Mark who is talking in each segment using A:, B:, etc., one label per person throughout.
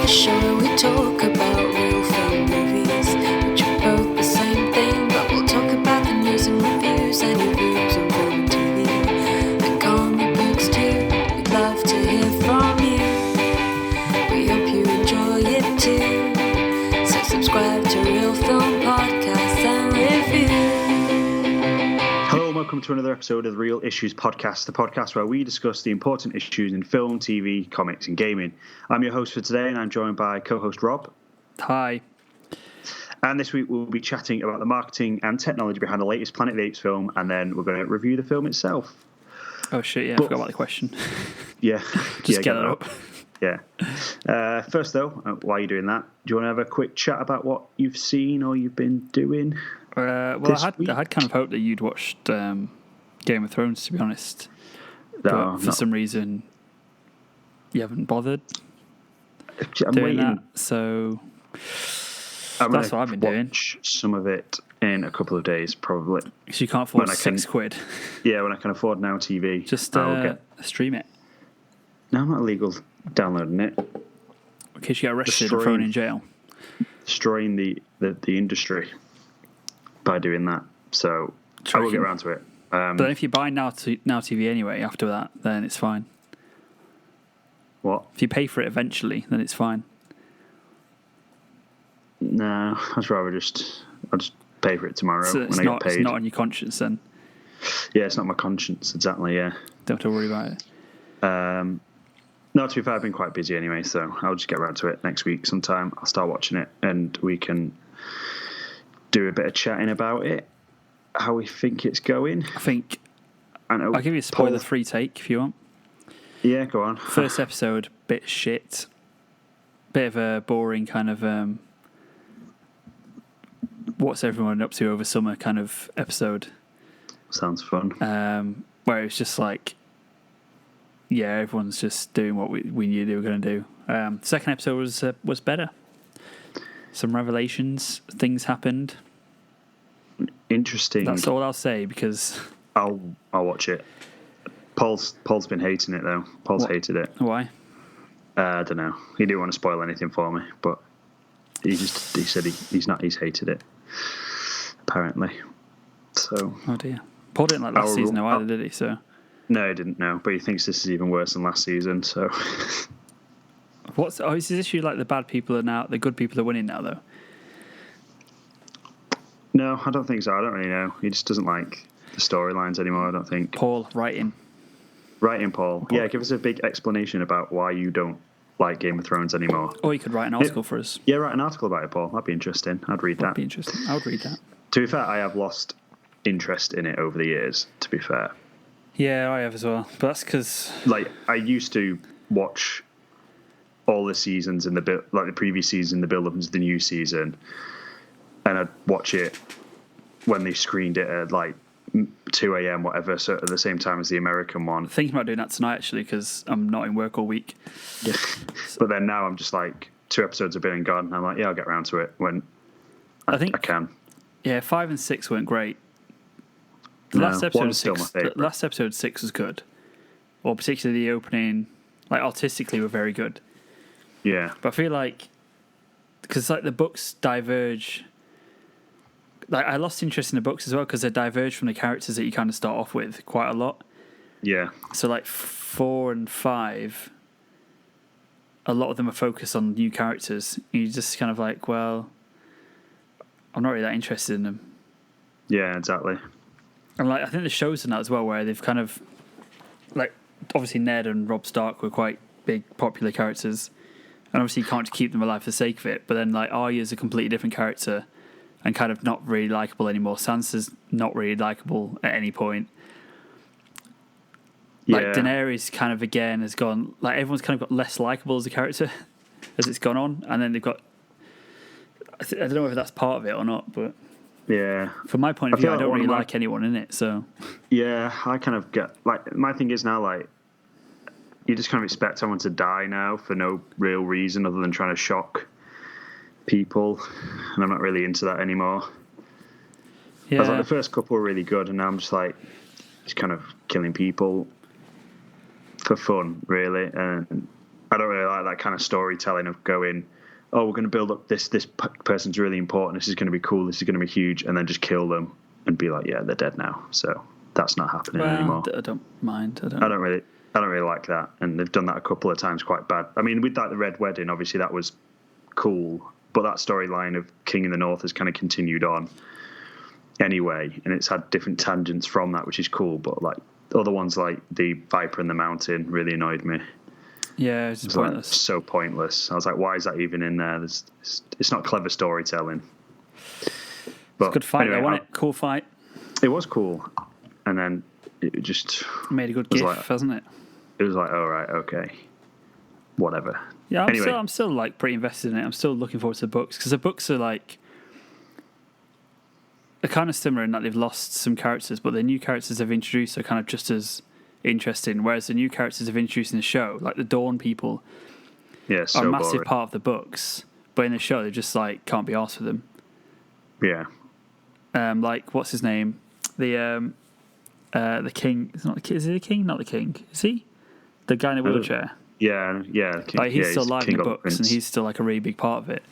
A: the show where we talk about real film movies, which are both the same thing, but we'll talk about the news and reviews and your views on film and TV, and comic books too. We'd love to hear from you. We hope you enjoy it too. So subscribe to Real Film Podcasts and Reviews.
B: Hello and welcome to another episode of the Real Issues Podcast, the podcast where we discuss the important issues in film, TV, comics and gaming. I'm your host for today and I'm joined by co-host Rob.
C: Hi.
B: And this week we'll be chatting about the marketing and technology behind the latest Planet of the Apes film, and then we're going to review the film itself.
C: Oh shit, yeah, I forgot about the question.
B: Yeah.
C: Just get it up.
B: Yeah. First though, while you're doing that, do you want to have a quick chat about what you've seen or you've been doing?
C: Well, I had kind of hoped that you'd watched Game of Thrones, to be honest. But for some reason, you haven't bothered doing that. So that's what I've been doing.
B: Some of it in a couple of days, probably.
C: Because you can't afford £6.
B: Yeah, when I can afford Now TV.
C: Just stream it.
B: No, I'm not illegal downloading it.
C: In case you get arrested and thrown in jail.
B: Destroying the industry by doing that. So I will get around to it.
C: But if you buy Now TV anyway after that, then it's fine.
B: What?
C: If you pay for it eventually, then it's fine.
B: No, I'll just pay for it tomorrow
C: So
B: when I get paid.
C: It's not on your conscience then?
B: Yeah, it's not my conscience, exactly, yeah.
C: Don't have to worry about it.
B: No, to be fair, I've been quite busy anyway, so I'll just get around to it next week sometime. I'll start watching it and we can do a bit of chatting about it, how we think it's going. I'll
C: give you a spoiler-free take if you want.
B: Yeah, go on.
C: First episode, bit shit. Bit of a boring kind of what's everyone up to over summer kind of episode.
B: Sounds fun.
C: Where it's just like, yeah, everyone's just doing what we knew they were going to do. Second episode was better. Some revelations, things happened.
B: Interesting.
C: That's all I'll say because
B: I'll watch it. Paul's been hating it though. Paul's hated it.
C: Why?
B: I don't know. He didn't want to spoil anything for me, but he said he's hated it apparently. So.
C: Oh dear. Paul didn't like last season either, did he? So.
B: No, he didn't know, but he thinks this is even worse than last season. So.
C: Is this issue like the bad people are now, the good people are winning now though?
B: No, I don't think so. I don't really know. He just doesn't like the storylines anymore, I don't think.
C: Paul, write in, Paul.
B: Yeah, give us a big explanation about why you don't like Game of Thrones anymore.
C: Or you could write an article for us.
B: Yeah, write an article about it, Paul. That'd be interesting. I'd read that.
C: That'd be interesting. I would read that.
B: To be fair, I have lost interest in it over the years, to be fair.
C: Yeah, I have as well. But that's because...
B: Like, I used to watch all the seasons in the previous season, the build-up into the new season, and I'd watch it when they screened it at like 2 a.m, whatever, so at the same time as the American one.
C: Thinking about doing that tonight, actually, because I'm not in work all week.
B: Yeah. But then now I'm just like, 2 episodes have been and gone, and I'm like, yeah, I'll get around to it when I can. Yeah,
C: 5 and 6 weren't great. Last episode 6 was good. Or particularly the opening, like artistically were very good.
B: Yeah.
C: But I feel like, because like the books diverge... Like I lost interest in the books as well because they diverge from the characters that you kind of start off with quite a lot.
B: Yeah.
C: So like 4 and 5, a lot of them are focused on new characters. And you're just kind of like, well, I'm not really that interested in them.
B: Yeah, exactly.
C: And like I think the show's done that as well, where they've kind of like obviously Ned and Robb Stark were quite big popular characters, and obviously you can't keep them alive for the sake of it. But then like Arya's a completely different character. And kind of not really likable anymore. Sansa's not really likable at any point. Like Daenerys kind of again has gone, like everyone's kind of got less likable as a character as it's gone on. And then they've got, I don't know whether that's part of it or not, but
B: yeah,
C: from my point of view, I don't really like anyone in it. So
B: yeah, I kind of get, like, my thing is now, like, you just kind of expect someone to die now for no real reason other than trying to shock people, and I'm not really into that anymore. Yeah. I was like, the first couple were really good, and now I'm just like, just kind of killing people for fun, really, and I don't really like that kind of storytelling of going, oh, we're going to build up this person's really important, this is going to be cool, this is going to be huge, and then just kill them and be like, yeah, they're dead now. So that's not happening anymore.
C: I don't mind. I don't
B: really like that, and they've done that a couple of times quite bad. I mean, with like the Red Wedding, obviously that was cool, but that storyline of King in the North has kind of continued on anyway, and it's had different tangents from that, which is cool. But like other ones, like the Viper in the Mountain, really annoyed me.
C: Yeah, it's pointless.
B: Like, so pointless. I was like, why is that even in there? It's not clever storytelling. But
C: it's a good fight,
B: anyway,
C: wasn't it? Cool fight.
B: It was cool, and then it just
C: made a good gif,
B: like,
C: hasn't it?
B: It was like, all right, okay, whatever.
C: Yeah,
B: anyway.
C: I'm still like pretty invested in it. I'm still looking forward to the books because the books are like they're kind of similar in that they've lost some characters, but the new characters they've introduced are kind of just as interesting. Whereas the new characters they've introduced in the show, like the Dawn people,
B: are
C: a massive
B: boring.
C: part of the books, but in the show they just like can't be arsed with them.
B: Yeah.
C: Like what's his name? The king. It's not the king. Is he the king? Not the king. Is he? The guy in the wheelchair.
B: Yeah. King,
C: like he's still alive in the books,
B: Prince.
C: and he's still like a really big part of it.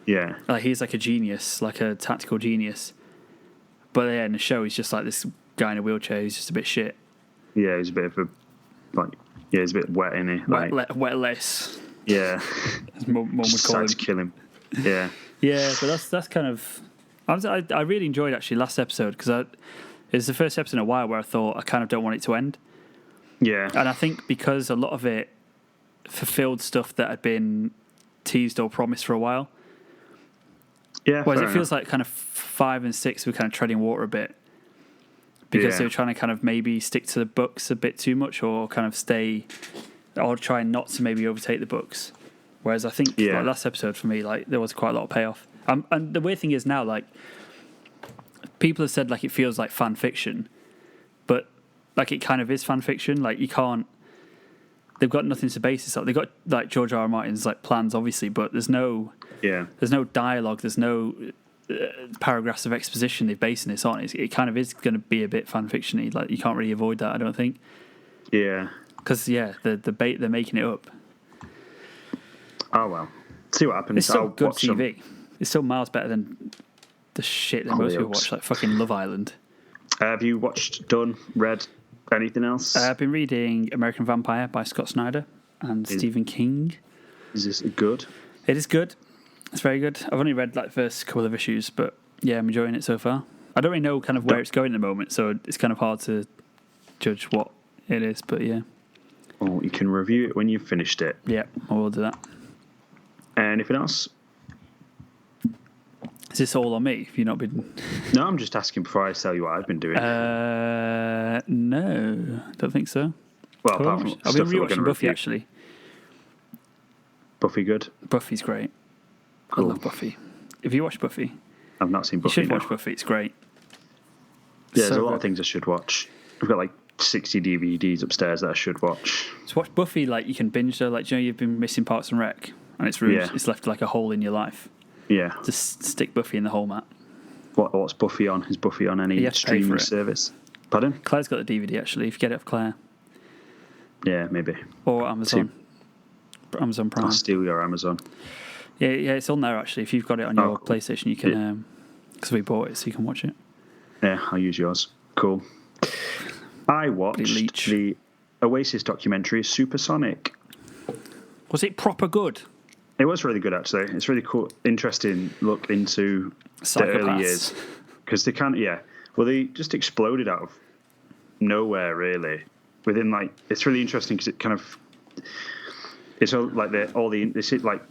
B: Yeah.
C: Like he's like a genius, like a tactical genius. But yeah, in the show, he's just like this guy in a wheelchair. He's just a bit shit.
B: Yeah, he's a bit of a he's a bit wet, isn't he? Like,
C: wet less.
B: Yeah.
C: As Mum would
B: just
C: call him.
B: to kill him. Yeah.
C: Yeah, but that's kind of. I really enjoyed actually last episode because it was the first episode in a while where I thought I kind of don't want it to end.
B: Yeah.
C: And I think because a lot of it fulfilled stuff that had been teased or promised for a while.
B: Yeah.
C: Whereas it feels like kind of 5 and 6 were kind of treading water a bit because they were trying to kind of maybe stick to the books a bit too much or kind of stay or try not to maybe overtake the books. Whereas I think like last episode for me, like there was quite a lot of payoff. And the weird thing is now, like people have said, like it feels like fan fiction, but like it kind of is fan fiction. Like you can't. They've got nothing to base this on. They've got like George R. R. Martin's like plans, obviously, but there's no dialogue. There's no paragraphs of exposition they're basing this on. It kind of is going to be a bit fan fictiony. Like you can't really avoid that, I don't think.
B: Yeah.
C: Because the bait they're making it up.
B: Oh well, see what happens.
C: It's still
B: I'll
C: good
B: watch
C: TV.
B: Some.
C: It's still miles better than the shit that most people watch, like fucking Love Island.
B: Have you watched, read anything else?
C: I've been reading American Vampire by Scott Snyder and Stephen King.
B: Is this good?
C: It is good. It's very good. I've only read like the first couple of issues, but yeah, I'm enjoying it so far. I don't really know kind of where it's going at the moment, so it's kind of hard to judge what it is, but yeah.
B: Well, you can review it when you've finished it.
C: Yeah, I will do that.
B: Anything else?
C: Is this all on me? Have you not been...
B: No, I'm just asking before I tell you what I've been doing.
C: No, don't think so.
B: Well, apart from
C: I've been rewatching Buffy, actually.
B: Buffy good?
C: Buffy's great.
B: Cool.
C: I love Buffy. Have you watched Buffy?
B: I've not seen Buffy.
C: You should watch Buffy, it's great.
B: Yeah, there's a lot of things I should watch. I've got like 60 DVDs upstairs that I should watch.
C: To watch Buffy, like you can binge her, like do you know you've been missing Parks and Rec, and it's ruined, it's left like a hole in your life.
B: Yeah.
C: Just stick Buffy in the hole, Matt.
B: What's Buffy on? Is Buffy on any streaming service? Pardon?
C: Claire's got the DVD actually. If you get it off Claire.
B: Yeah, maybe.
C: Or Amazon. Amazon Prime.
B: I'll steal your Amazon.
C: Yeah, it's on there actually. If you've got it on your PlayStation, you can. Because we bought it, so you can watch it.
B: Yeah, I'll use yours. Cool. I watched the Oasis documentary, Supersonic.
C: Was it proper good?
B: It was really good, actually. It's really cool, interesting look into the early years. Because they they just exploded out of nowhere, really. Within, like, it's really interesting because it kind of, it's all, like, this is, like,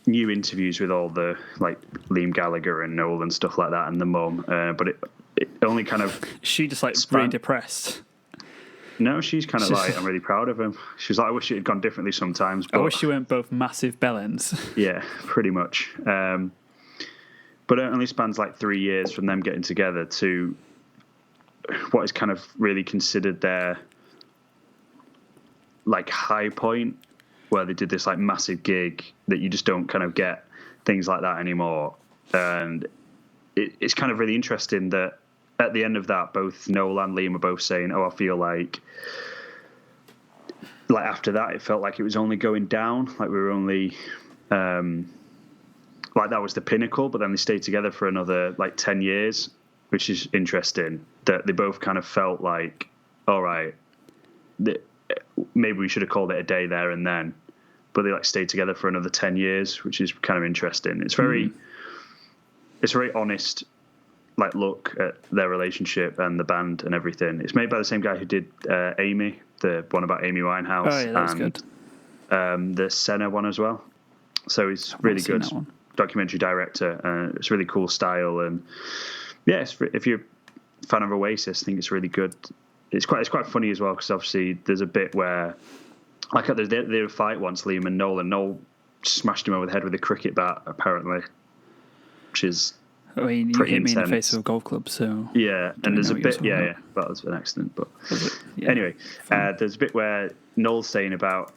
B: new interviews with all the, like, Liam Gallagher and Noel and stuff like that and the mum. But it only kind of...
C: She just, like, really depressed.
B: No, she's kind of like, I'm really proud of him. She's like, I wish it had gone differently sometimes. But,
C: I wish you weren't both massive bellends.
B: Yeah, pretty much. But it only spans like 3 years from them getting together to what is kind of really considered their like high point, where they did this like massive gig that you just don't kind of get things like that anymore. And it's kind of really interesting that at the end of that, both Noel and Liam are both saying, I feel like like after that, it felt like it was only going down. Like we were only, like that was the pinnacle. But then they stayed together for another like 10 years, which is interesting. That they both kind of felt like, all right, maybe we should have called it a day there and then. But they like stayed together for another 10 years, which is kind of interesting. It's very honest, like look at their relationship and the band and everything. It's made by the same guy who did Amy, the one about Amy Winehouse.
C: Oh, yeah, that was good.
B: The Senna one as well. So he's really good documentary director. It's really cool style, and yeah, if you're a fan of Oasis, I think it's really good. It's quite funny as well, because obviously there's a bit where, like, they did a fight once, Liam and Noel, and Noel smashed him over the head with a cricket bat, apparently, which is
C: you hit
B: pretty
C: me
B: intense.
C: in the face with a golf club, so...
B: Yeah, and there's a bit... Yeah, that was an accident, but...
C: Yeah,
B: anyway, there's a bit where Noel's saying about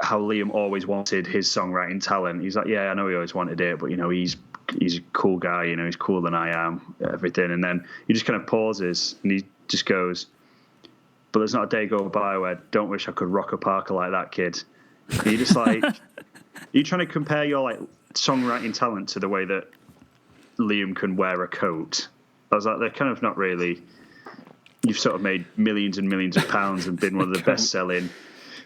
B: how Liam always wanted his songwriting talent. He's like, yeah, I know he always wanted it, but, you know, he's a cool guy, you know, he's cooler than I am, everything. And then he just kind of pauses, and he just goes... But there's not a day go by where I don't wish I could rock a Parker like that kid. And you're just like, you're trying to compare your like songwriting talent to the way that Liam can wear a coat. I was like, they're kind of not really. You've sort of made millions and millions of pounds and been one of the best-selling,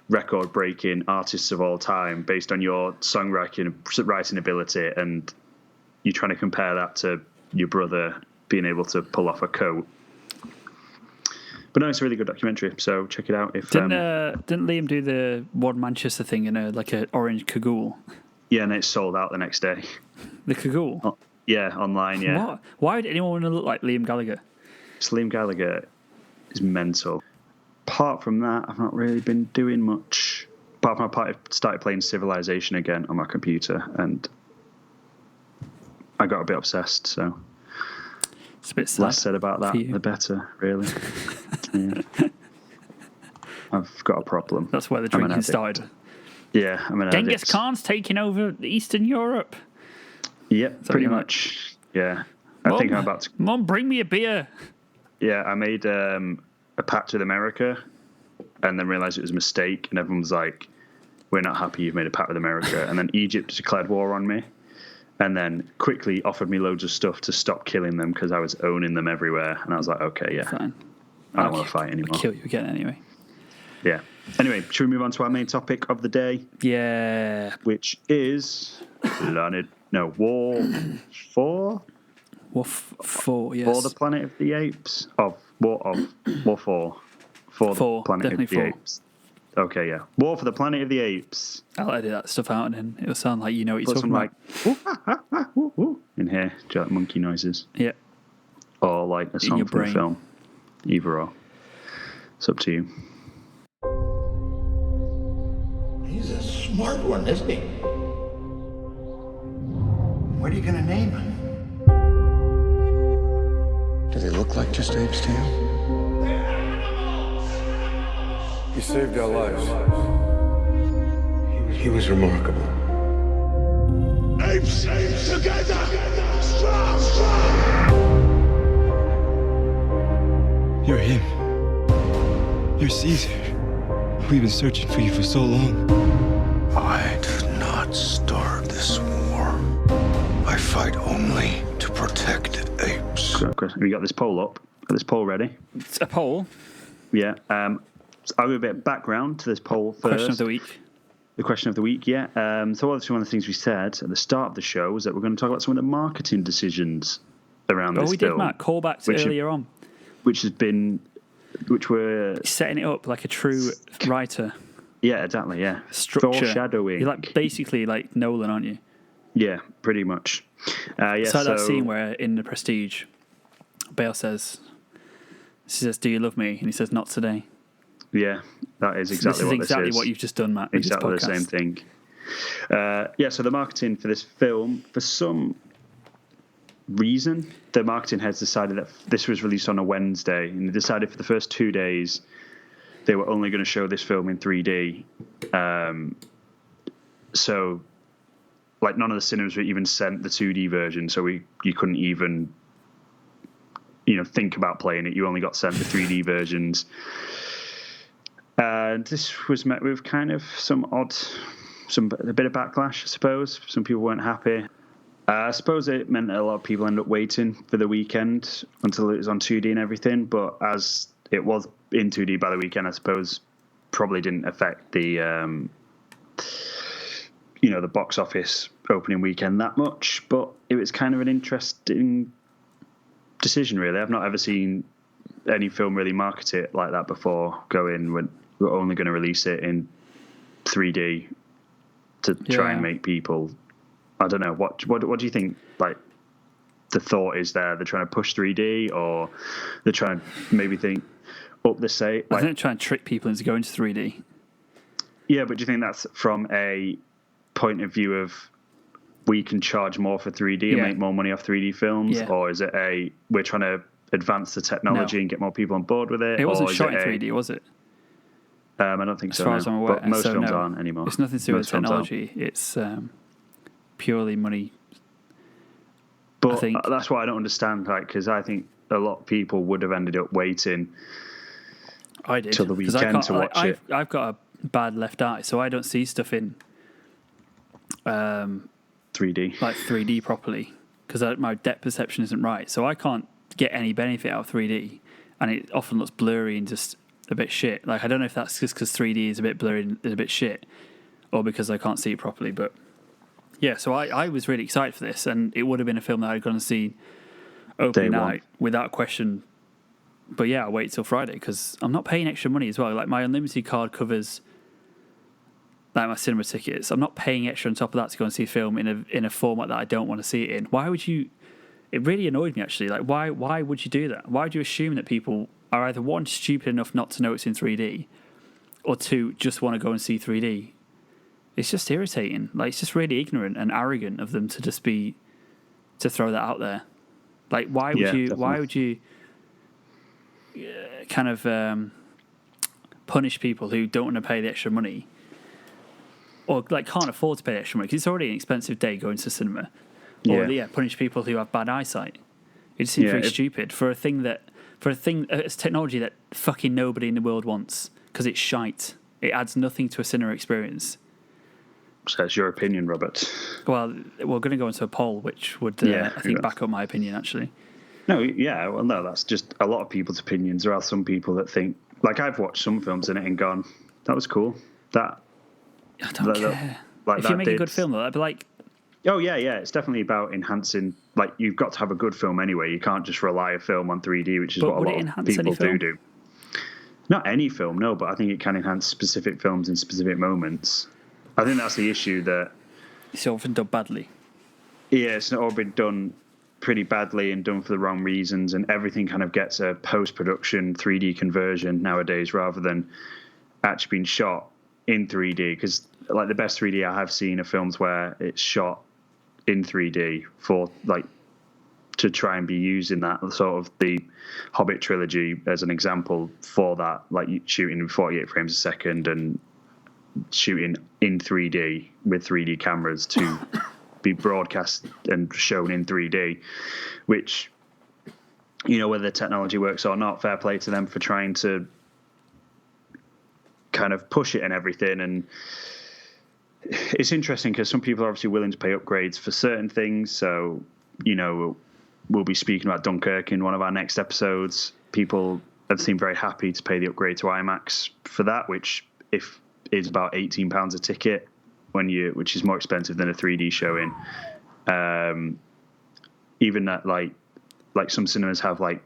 B: record-breaking artists of all time based on your songwriting ability, and you're trying to compare that to your brother being able to pull off a coat. But no, it's a really good documentary, so check it out. Didn't
C: Liam do the One Manchester thing in an orange cagoule?
B: Yeah, and it's sold out the next day.
C: The cagoule?
B: Oh, yeah, online, yeah.
C: What? Why would anyone want to look like Liam Gallagher?
B: Liam Gallagher is mental. Apart from that, I've not really been doing much. Apart from I started playing Civilization again on my computer, and I got a bit obsessed, so...
C: It's a bit sad.
B: Less said about that, the better, really. Yeah. I've got a problem.
C: That's where the drinking started.
B: Yeah, I'm an addict.
C: Genghis Khan's taking over Eastern Europe.
B: Yep, pretty much. Yeah. I think I'm about to...
C: Mum, bring me a beer.
B: Yeah, I made a pact with America and then realised it was a mistake, and everyone was like, we're not happy you've made a pact with America. And then Egypt declared war on me. And then quickly offered me loads of stuff to stop killing them because I was owning them everywhere. And I was like, okay, yeah.
C: Fine.
B: I don't want to fight anymore.
C: I'll kill you again anyway.
B: Yeah. Anyway, should we move on to our main topic of the day?
C: Yeah.
B: Which is War 4?
C: War 4, yes.
B: For the Planet of the Apes? War 4. For the Planet of the Apes. Okay, yeah. War for the Planet of the Apes.
C: I'll edit that stuff out and then it'll sound like you know what you're talking about.
B: Like, in here, do you like monkey noises?
C: Yeah.
B: Or like a song from the film. Either or. It's up to you.
D: He's a smart one, isn't he? What are you going to name him?
E: Do they look like just apes to you?
F: He saved our lives.
E: He was remarkable.
D: Apes together! Strong!
F: You're him. You're Caesar. We've been searching for you for so long.
E: I do not start this war. I fight only to protect apes.
B: Have you got this poll up? Got this poll ready?
C: It's a poll?
B: Yeah. I'll give a bit of background to this poll first.
C: Question of the week.
B: The question of the week, yeah. So obviously one of the things we said at the start of the show was that we're going to talk about some of the marketing decisions around this film.
C: Oh, we did, Matt. Callbacks earlier on.
B: Which were...
C: Setting it up like a true writer.
B: Yeah, exactly, yeah.
C: Structure.
B: Foreshadowing.
C: You're basically like Nolan, aren't you?
B: Yeah, pretty much.
C: So that scene where in The Prestige, Bale says, do you love me? And he says, not today.
B: Yeah, that is exactly what this is.
C: This is exactly what you've just done, Matt.
B: Exactly the same thing. So the marketing for this film, for some reason, the marketing heads decided that this was released on a Wednesday, and they decided for the first 2 days they were only going to show this film in 3D. So, like, none of the cinemas were even sent the 2D version, so you couldn't even, think about playing it. You only got sent the 3D versions. This was met with kind of a bit of backlash, I suppose. Some people weren't happy. I suppose it meant that a lot of people ended up waiting for the weekend until it was on 2D and everything. But as it was in 2D by the weekend, I suppose probably didn't affect the the box office opening weekend that much. But it was kind of an interesting decision, really. I've not ever seen any film really market it like that before. Going when we're only going to release it in 3D to try and make people. I don't know. What do you think? Like the thought is there? They're trying to push 3D, or they're trying to maybe think up the say.
C: I think they're trying to trick people into going to 3D.
B: Yeah, but do you think that's from a point of view of we can charge more for 3D and make more money off 3D films, or is it we're trying to advance the technology and get more people on board with it?
C: It wasn't shot in 3D, was it?
B: I don't think so.
C: As far as I'm aware,
B: but most films aren't anymore.
C: It's nothing to do with technology. It's purely money.
B: But that's what I don't understand, because I think a lot of people would have ended up waiting.
C: I did
B: till the weekend to watch it.
C: I've got a bad left eye, so I don't see stuff in
B: 3D,
C: like 3D properly, because my depth perception isn't right. So I can't get any benefit out of 3D, and it often looks blurry and just a bit shit. Like I don't know if that's just because 3D is a bit blurry and a bit shit, or because I can't see it properly, but. Yeah, so I was really excited for this, and it would have been a film that I'd gone to see opening night without question. But yeah, I'll wait till Friday because I'm not paying extra money as well. Like my unlimited card covers like my cinema tickets. I'm not paying extra on top of that to go and see a film in a format that I don't want to see it in. Why would you? It really annoyed me actually. Like why would you do that? Why would you assume that people are either one, stupid enough not to know it's in 3D, or two, just want to go and see 3D? It's just irritating. Like it's just really ignorant and arrogant of them to just to throw that out there. Like why would you? Definitely. Why would you kind of punish people who don't want to pay the extra money, or like can't afford to pay the extra money because it's already an expensive day going to cinema, or punish people who have bad eyesight? It just seems very stupid for a thing it's technology that fucking nobody in the world wants because it's shite. It adds nothing to a cinema experience.
B: So that's your opinion, Robert.
C: Well, we're going to go into a poll, which would, I think, back up my opinion, actually.
B: No, that's just a lot of people's opinions. There are some people that think, like I've watched some films in it and gone, that was cool. I don't
C: care. If you make a good film, that'd be like...
B: Oh, yeah, it's definitely about enhancing... Like, you've got to have a good film anyway. You can't just rely a film on 3D, which is what a lot of people do. Not any film, no, but I think it can enhance specific films in specific moments. I think that's the issue that...
C: It's often done badly.
B: Yeah, it's all been done pretty badly and done for the wrong reasons, and everything kind of gets a post-production 3D conversion nowadays rather than actually being shot in 3D, because like the best 3D I have seen are films where it's shot in 3D for like to try and be used in that sort of the Hobbit trilogy as an example for that, like shooting in 48 frames a second and shooting in 3D with 3D cameras to be broadcast and shown in 3D, which, whether the technology works or not, fair play to them for trying to kind of push it and everything. And it's interesting because some people are obviously willing to pay upgrades for certain things. So, we'll be speaking about Dunkirk in one of our next episodes. People have seemed very happy to pay the upgrade to IMAX for that, which is about £18 a ticket which is more expensive than a 3D showing. Even that, like some cinemas have like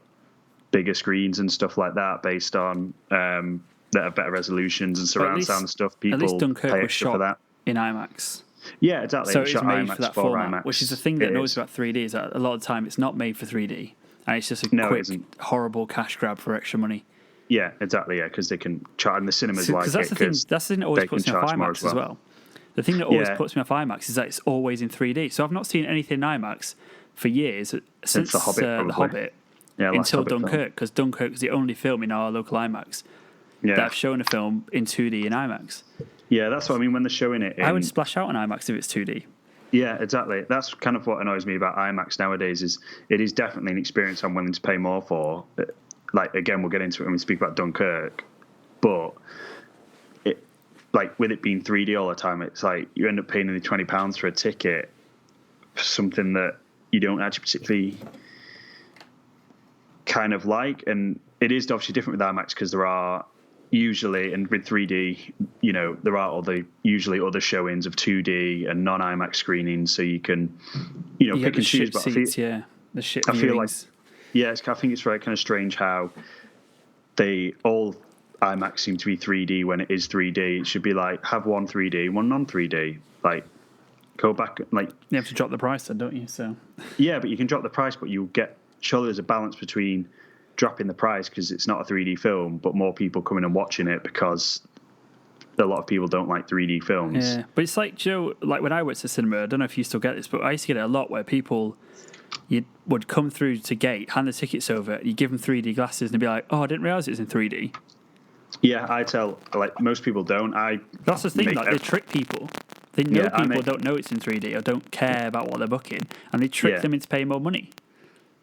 B: bigger screens and stuff like that based on that have better resolutions and surround sound and stuff. People
C: at least Dunkirk
B: pay
C: was
B: extra
C: shot
B: for that
C: in IMAX.
B: Yeah, exactly.
C: So it's made IMAX for that format,
B: IMAX.
C: which is the thing that annoys about 3D is that a lot of the time it's not made for 3D, and it's just a quick, horrible cash grab for extra money.
B: Yeah, exactly. Yeah, because they can charge, and the cinemas like it.
C: That's the thing that always puts me off IMAX as well. The thing that always puts me off IMAX is that it's always in 3D. So I've not seen anything in IMAX for years since The Hobbit until Dunkirk, because Dunkirk is the only film in our local IMAX that have shown a film in 2D in IMAX.
B: Yeah, that's what I mean when they're showing it.
C: I would splash out on IMAX if it's 2D.
B: Yeah, exactly. That's kind of what annoys me about IMAX nowadays. Is it is definitely an experience I'm willing to pay more for. Like again, we'll get into it when we speak about Dunkirk, but like with it being 3D all the time, it's like you end up paying nearly £20 for a ticket for something that you don't actually particularly kind of like. And it is obviously different with IMAX because there are usually, and with 3D, you know, there are usually other showings of 2D and non-IMAX screenings, so you can, you know, pick and choose. But
C: seats, the shit
B: I feel like,
C: viewings.
B: I think it's very kind of strange how they all IMAX seem to be 3D when it is 3D. It should be like have one 3D, one non-3D. Like go back, like
C: you have to drop the price then, don't you? So
B: yeah, but you can drop the price, but you'll get surely there's a balance between dropping the price because it's not a 3D film, but more people coming and watching it because a lot of people don't like 3D films.
C: Yeah, but it's like, Joe, like when I went to the cinema, I don't know if you still get this, but I used to get it a lot where people you would come through to gate, hand the tickets over, you give them 3D glasses, and they'd be like, "Oh, I didn't realize it was in 3D."
B: Yeah, I tell like most people don't.
C: That's the thing, like they trick people. They know people don't know it's in 3D or don't care about what they're booking, and they trick them into paying more money.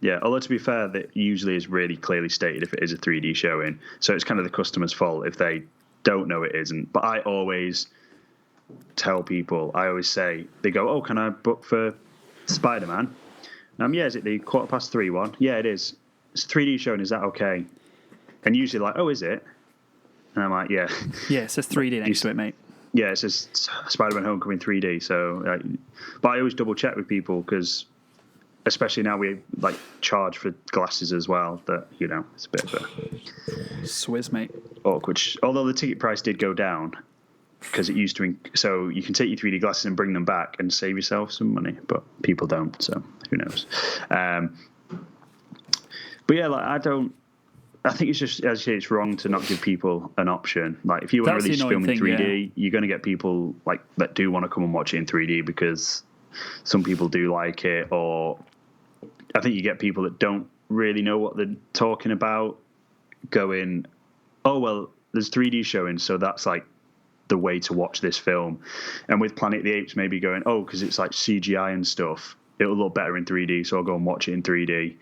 B: Yeah, although to be fair, that usually is really clearly stated if it is a 3D showing. So it's kind of the customer's fault if they don't know it isn't. But I always tell people, I always say, they go, "Oh, can I book for Spider-Man?" Yeah, is it the 3:15 one? Yeah, it is. It's a 3D showing, is that okay? And usually like, "Oh, is it?" And I'm like, "Yeah."
C: Yeah, it says 3D next to it, mate.
B: Yeah, it says Spider-Man Homecoming 3D. So, but I always double check with people because, especially now we like charge for glasses as well. That you know, it's a bit of a
C: Swizz, mate.
B: Awkward. Although the ticket price did go down because it used to, so you can take your 3D glasses and bring them back and save yourself some money. But people don't, so who knows? But yeah, like I think it's just, as you say, it's wrong to not give people an option. Like, if you want to release a film in 3D, you're going to get people like that do want to come and watch it in 3D because some people do like it, or I think you get people that don't really know what they're talking about going, "Oh, well, there's 3D showing, so that's like the way to watch this film." And with Planet of the Apes, maybe going, "Oh, because it's like CGI and stuff, it'll look better in 3D, so I'll go and watch it in 3D,"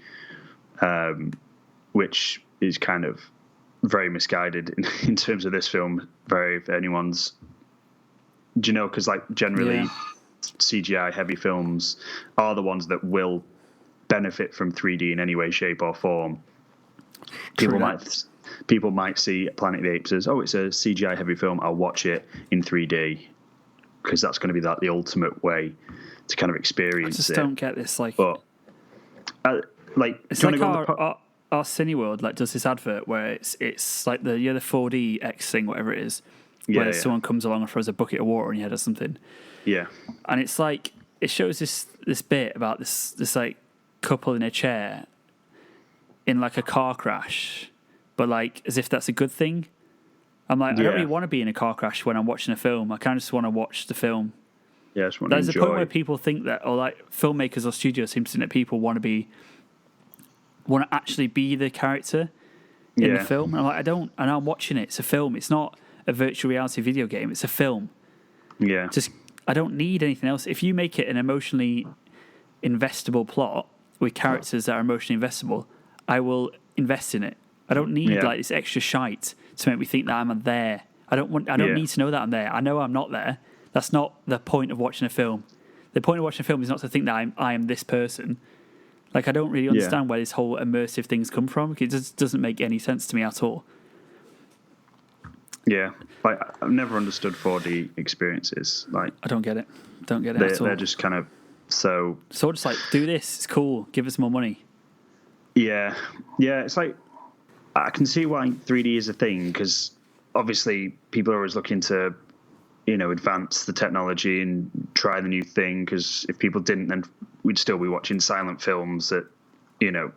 B: which is kind of very misguided in terms of this film. If anyone's, do you know, because like generally CGI heavy films are the ones that will benefit from 3D in any way, shape or form. People might see Planet of the Apes as, "Oh, it's a CGI heavy film, I'll watch it in 3D," because that's going to be the ultimate way to kind of experience it.
C: I just don't get this, like,
B: but
C: it's like our Cineworld like does this advert where it's like the 4DX thing, whatever it is, where someone comes along and throws a bucket of water on your head or something. Yeah, and it's like it shows this bit about this like couple in a chair in like a car crash, but like as if that's a good thing. I'm like, I don't really want to be in a car crash when I'm watching a film. I kind of just want to watch the film.
B: Yeah, I just want to enjoy.
C: There's a point where people think that, or like filmmakers or studios seem to think that people want to actually be the character in the film. And I'm like, I don't, and I'm watching it. It's a film. It's not a virtual reality video game. It's a film.
B: Yeah.
C: I don't need anything else. If you make it an emotionally investable plot with characters that are emotionally investable, I will invest in it. I don't need like this extra shite to make me think that I'm there. I don't need to know that I'm there. I know I'm not there. That's not the point of watching a film. The point of watching a film is not to think that I am this person. Like, I don't really understand where this whole immersive thing's come from. It just doesn't make any sense to me at all.
B: Yeah, like I've never understood 4D experiences. Like,
C: I don't get it. Don't get it at all.
B: They're just kind of so
C: just like, do this. It's cool. Give us more money.
B: Yeah. It's like I can see why 3D is a thing because obviously people are always looking to, you know, advance the technology and try the new thing. Because if people didn't, then we'd still be watching silent films at, you know,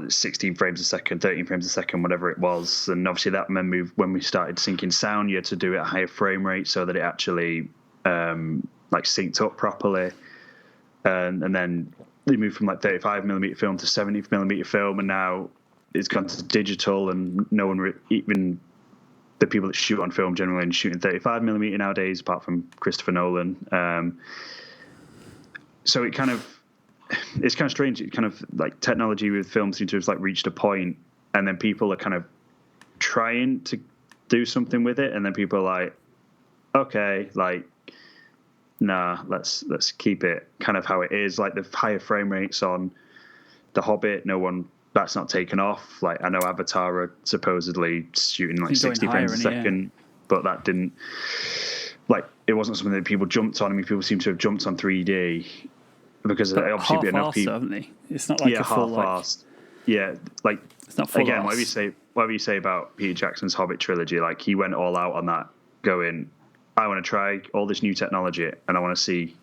B: 16 frames a second, 13 frames a second, whatever it was. And obviously that meant when we started syncing sound, you had to do it at a higher frame rate so that it actually like synced up properly. And then they moved from like 35mm film to 70mm film, and now it's gone to digital, and no one even the people that shoot on film generally are shooting 35mm nowadays, apart from Christopher Nolan. So it's kind of strange. It kind of like technology with film seems to have like reached a point, and then people are kind of trying to do something with it, and then people are like, okay, like, nah, let's keep it kind of how it is. Like the higher frame rates on The Hobbit, that's not taken off. Like I know Avatar are supposedly shooting like 60 frames a second, but that didn't, like, it wasn't something that people jumped on. I mean, people seem to have jumped on 3D because there obviously be enough people.
C: Haven't they? It's not like a full
B: half-assed. Yeah, like
C: it's not full
B: again. Whatever you say about Peter Jackson's Hobbit trilogy, like he went all out on that, going, I want to try all this new technology, and I want to see,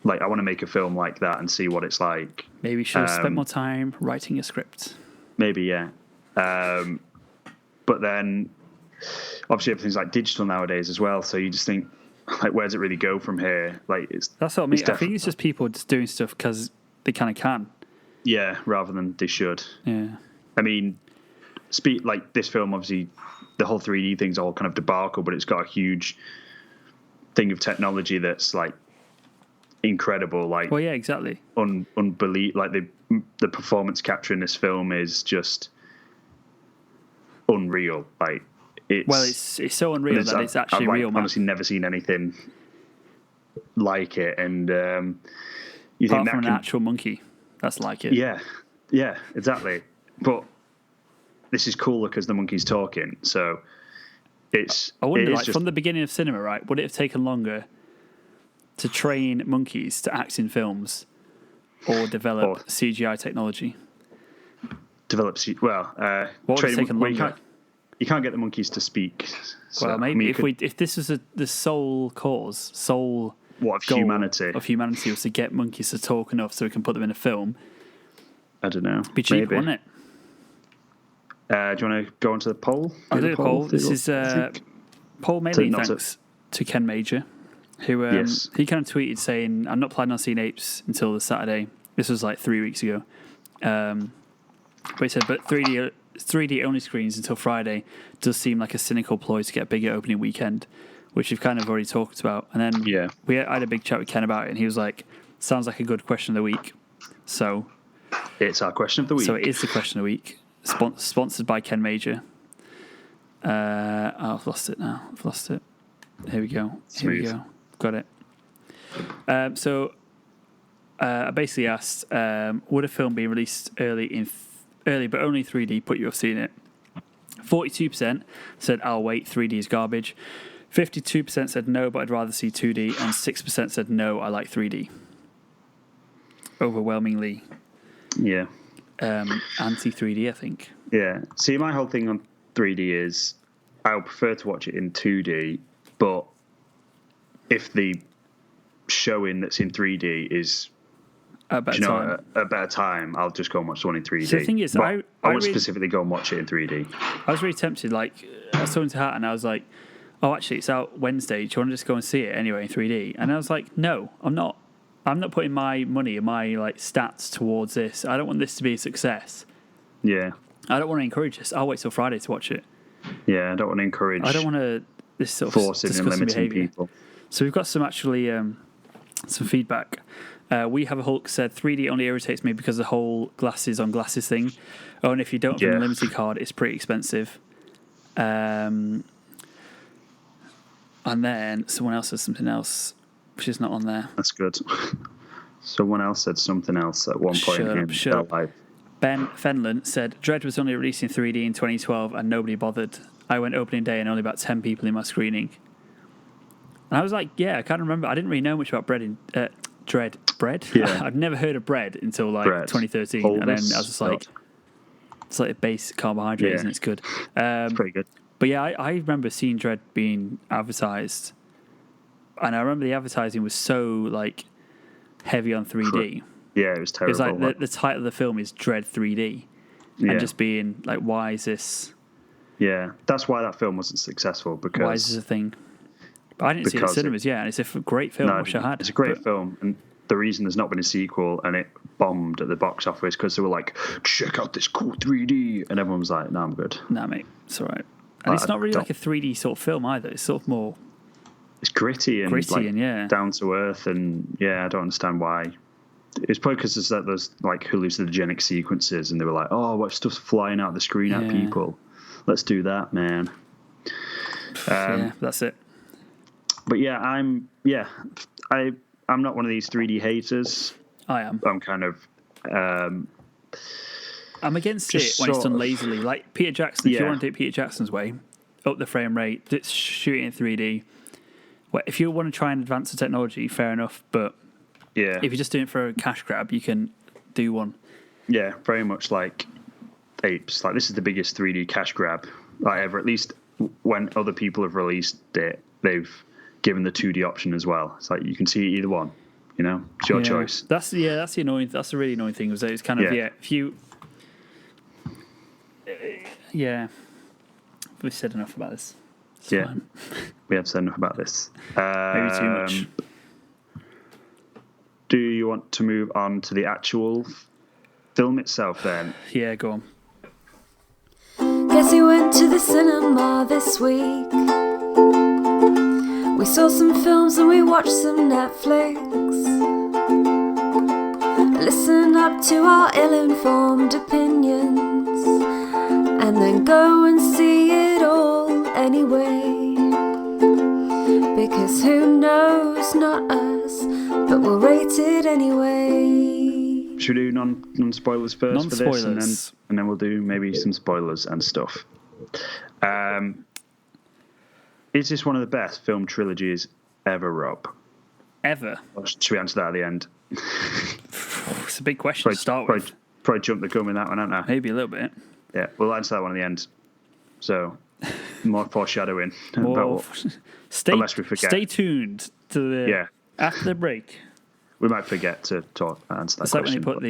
B: like, I want to make a film like that and see what it's like.
C: Maybe you should have spent more time writing a script.
B: Maybe, yeah. But then, obviously, everything's like digital nowadays as well. So you just think, like, where does it really go from here? Like,
C: that's what I mean. I think it's just people just doing stuff because they kind of can.
B: Yeah, rather than they should.
C: Yeah.
B: I mean, like this film, obviously, the whole 3D thing's all kind of debacle, but it's got a huge thing of technology that's like incredible. Like,
C: well, yeah, exactly.
B: Unbelievable. Like the performance capture in this film is just unreal. Like, it's
C: so unreal that it's actually real.
B: I've honestly never seen anything like it, and you
C: apart
B: think
C: from an actual monkey, that's like it.
B: Yeah, exactly. But this is cooler because the monkey's talking. So
C: I wonder, like, from the beginning of cinema, right? Would it have taken longer to train monkeys to act in films, or develop CGI technology?
B: What would have taken longer? You can't get the monkeys to speak. So,
C: well, maybe if this was the sole goal
B: of humanity
C: was to get monkeys to talk enough so we can put them in a film.
B: I don't know.
C: Be cheap, wouldn't it?
B: Do you want to go on to the poll?
C: I'll do the poll. This is poll mainly thanks to Ken Major, who he kind of tweeted saying, I'm not planning on seeing Apes until the Saturday. This was like 3 weeks ago. But he said, but 3D only screens until Friday does seem like a cynical ploy to get a bigger opening weekend, which we've kind of already talked about. And then I had a big chat with Ken about it, and he was like, sounds like a good question of the week. So
B: it's our question of the week.
C: So it is the question of the week, sponsored by Ken Major. I've lost it now. I've lost it. Here we go.
B: Smooth.
C: Here we go. Got it. So I basically asked, would a film be released early but only 3D put you off seeing it? 42% said, I'll wait, 3D is garbage. 52% said no, but I'd rather see 2D. And 6% said no, I like 3D. Overwhelmingly.
B: Yeah.
C: Anti-3D, I think.
B: Yeah. See, my whole thing on 3D is I would prefer to watch it in 2D, but if the showing that's in 3D is
C: a better
B: time, I'll just go and watch the one in 3D.
C: So the thing is,
B: I would specifically go and watch it in 3D.
C: I was really tempted. Like, I was talking to Hat, and I was like, "Oh, actually, it's out Wednesday. Do you want to just go and see it anyway in 3D?" And I was like, "No, I'm not. I'm not putting my money and my stats towards this. I don't want this to be a success.
B: Yeah.
C: I don't want to encourage this. I'll wait till Friday to watch it.
B: Yeah, I don't want to encourage.
C: I don't want to this sort
B: of forcing and limiting
C: behavior.
B: People.
C: So we've got some some feedback. We Have a Hulk said 3D only irritates me because the whole glasses on glasses thing. Oh, and if you don't have an unlimited card, it's pretty expensive. And then someone else said something else, which is not on there.
B: That's good. Someone else said something else at one point in their life.
C: Ben Fenlon said, Dredd was only released in 3D in 2012 and nobody bothered. I went opening day and only about 10 people in my screening. And I was like, yeah, I can't remember. I didn't really know much about Dredd. Bread?
B: Yeah.
C: I've never heard of bread until 2013.
B: Wholeness.
C: And then I was just like, it's like a base carbohydrate, isn't it? It's good.
B: It's pretty good.
C: But yeah, I remember seeing Dredd being advertised. And I remember the advertising was so heavy on 3D.
B: Yeah, it was terrible.
C: It was like the title of the film is Dredd 3D.
B: Yeah.
C: And just being like, why is this?
B: Yeah, that's why that film wasn't successful. Because
C: why is this a thing? But I didn't see it in cinemas, and it's a great film. I wish I had.
B: It's a great film, and the reason there's not been a sequel and it bombed at the box office because they were like, check out this cool 3D, and everyone was like, no, I'm good.
C: Nah, mate, it's all right. And it's not really like a 3D sort of film either. It's sort of more...
B: It's gritty and down to earth, and I don't understand why. It's probably because there's those hallucinogenic sequences, and they were like, oh, what stuff's flying out the screen at people? Let's do that, man.
C: Yeah, that's it.
B: But yeah, I'm not one of these 3D haters.
C: I am.
B: I'm kind of
C: I'm against it
B: just
C: when it's
B: sort
C: done
B: of-
C: lazily. Like Peter Jackson, if you
B: Yeah.
C: want to do it Peter Jackson's way, up the frame rate, shoot it in 3D. Well, if you want to try and advance the technology, fair enough. But
B: yeah,
C: if you're just doing it for a cash grab, you can do one.
B: yeah, very much like Apes. Like, this is the biggest 3D cash grab like ever. At least when other people have released it, they've given the 2D option as well. It's like you can see either one. You know, it's your choice.
C: That's the annoying. That's the really annoying thing. Was that it's kind of if you. Yeah, we've said enough about this. It's fine.
B: We have said enough about this.
C: Maybe too much.
B: Do you want to move on to the actual film itself then?
C: Yeah, go on.
A: Guess we went to the cinema this week. We saw some films and we watched some Netflix. Listen up to our ill-informed opinions, and then go and see it all anyway. Because who knows, not us, but we'll rate it anyway.
B: Should we do non-spoilers first for this, and then we'll do maybe some spoilers and stuff. Is this one of the best film trilogies ever, Rob?
C: Ever?
B: Or should we answer that at the end?
C: It's a big question to start with.
B: Probably jump the gun with that one, aren't I?
C: Maybe a little bit.
B: Yeah, we'll answer that one at the end. So, more foreshadowing. Unless we forget.
C: Stay tuned to the after the break.
B: We might forget to answer that
C: It's
B: question.
C: like when they put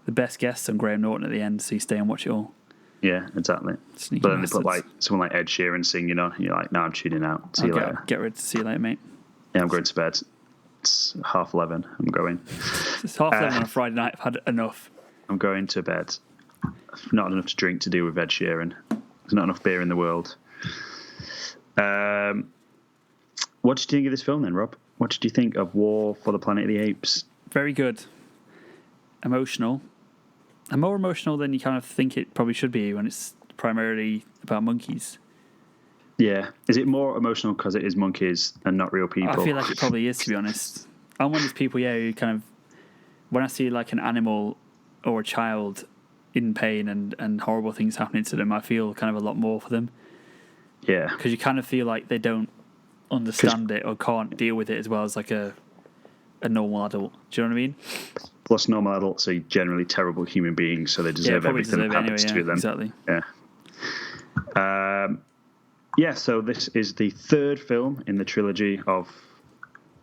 C: the best guests on Graham Norton at the end, so you stay and watch it all.
B: Yeah, exactly.
C: Sneaky
B: But then
C: bastards.
B: they put like someone like Ed Sheeran singing on, and you're like, no, I'm tuning out. See you later.
C: Get ready to see you later, mate.
B: Yeah, I'm going to bed. It's 11:30. I'm going.
C: It's 11:30 on a Friday night. I've had enough.
B: I'm going to bed. Not enough to drink to do with Ed Sheeran. There's not enough beer in the world. What did you think of this film then, Rob? What did you think of War for the Planet of the Apes?
C: Very good. Emotional. And more emotional than you kind of think it probably should be when it's primarily about monkeys.
B: Yeah. Is it more emotional because it is monkeys and not real people?
C: I feel like it probably is, to be honest. I'm one of these people, who kind of, when I see like an animal or a child in pain and horrible things happening to them, I feel kind of a lot more for them.
B: Yeah.
C: Because you kind of feel like they don't understand it or can't deal with it as well as like a normal adult. Do you know what I mean?
B: Plus, normal adults are generally terrible human beings, so they deserve everything that happens to them.
C: Exactly.
B: Yeah. So this is the third film in the trilogy of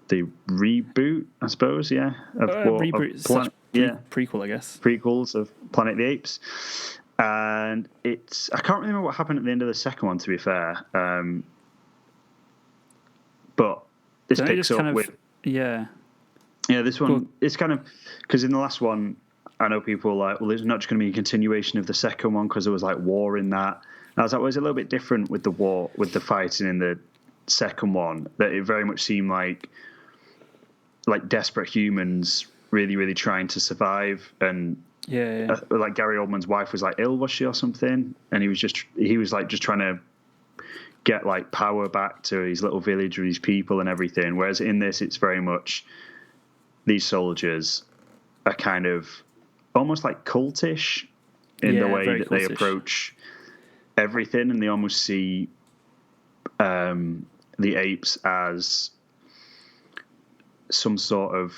B: the reboot, I suppose. Yeah.
C: Prequel, I guess.
B: Prequels of Planet of the Apes. And I can't remember what happened at the end of the second one, to be fair. But this picks up with...
C: Yeah.
B: Yeah, this one, it's kind of... Because in the last one, I know people were like, well, there's not just going to be a continuation of the second one because there was like war in that. And I was like, well, it's a little bit different with the war, with the fighting in the second one, that it very much seemed like desperate humans really, really trying to survive. And like Gary Oldman's wife was like ill, was she, or something? And he was just trying to get like power back to his little village with his people and everything. Whereas in this, it's very much these soldiers are kind of almost like cultish in the way that they approach everything, and they almost see the apes as some sort of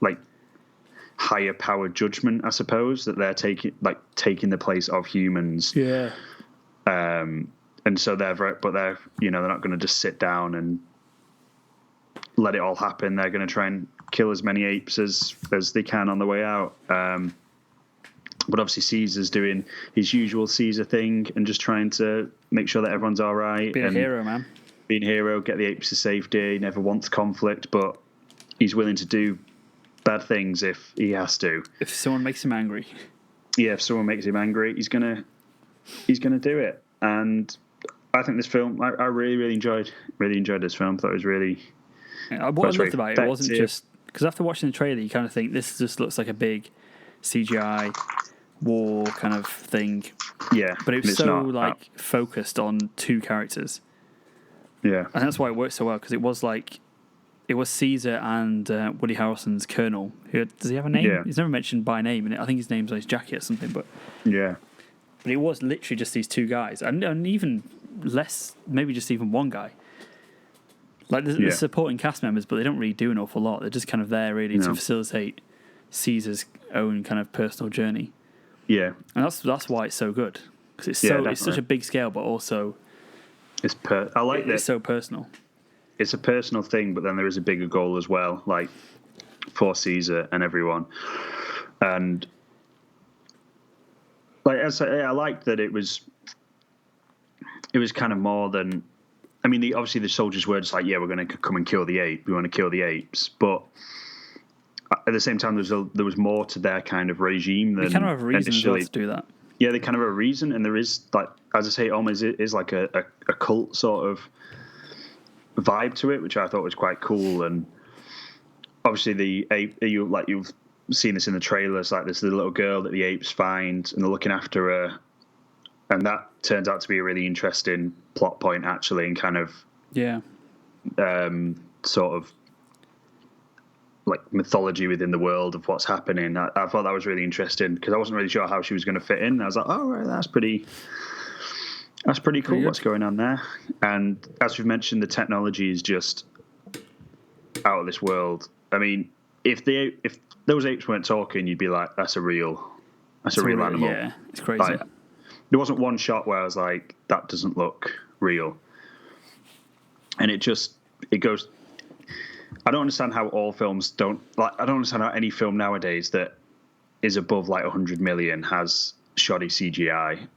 B: like higher power judgment, I suppose, that they're taking the place of humans.
C: Yeah.
B: And so they're not going to just sit down and let it all happen. They're going to try and kill as many apes as they can on the way out. But obviously Caesar's doing his usual Caesar thing and just trying to make sure that everyone's all right.
C: Being a hero, man.
B: Being a hero, get the apes to safety. He never wants conflict, but he's willing to do bad things if he has to. If
C: someone makes him angry.
B: Yeah, if someone makes him angry, he's gonna do it. And I think this film, I really enjoyed this film. I thought it was really...
C: What I loved about it wasn't just... Because after watching the trailer, you kind of think this just looks like a big CGI war kind of thing.
B: Yeah,
C: but it was
B: it's
C: so
B: not,
C: focused on two characters,
B: yeah,
C: and that's why it worked so well because it was Caesar and Woody Harrelson's Colonel. Who does he have a name?
B: Yeah.
C: He's never mentioned by name, and I think his name's on his jacket or something. But
B: yeah,
C: it was literally just these two guys, and even less, maybe just even one guy. Like there's supporting cast members, but they don't really do an awful lot. They're just kind of there really to facilitate Caesar's own kind of personal journey.
B: Yeah,
C: and that's why it's so good because it's it's such a big scale, but also
B: I like that
C: it's so personal.
B: It's a personal thing, but then there is a bigger goal as well, like for Caesar and everyone. And like I liked that it was kind of more than. I mean, obviously the soldiers were just like, yeah, we're going to come and kill the ape. We want to kill the apes, but at the same time, there was more to their kind of regime than
C: they kind of have a reason as well to do that.
B: Yeah, they kind of have a reason, and there is like, as I say, it almost is like a cult sort of vibe to it, which I thought was quite cool. And obviously, the ape, you've seen this in the trailers, like this little girl that the apes find, and they're looking after her. And that turns out to be a really interesting plot point, actually, and kind of sort of like mythology within the world of what's happening. I thought that was really interesting because I wasn't really sure how she was going to fit in. I was like, oh, right, that's pretty cool. What's going on there? And as we've mentioned, the technology is just out of this world. I mean, if those apes weren't talking, you'd be like, that's a real animal.
C: Yeah, it's crazy.
B: Like, there wasn't one shot where I was like, that doesn't look real. And it goes. I don't understand how all films don't like. I don't understand how any film nowadays that is above like 100 million has shoddy CGI.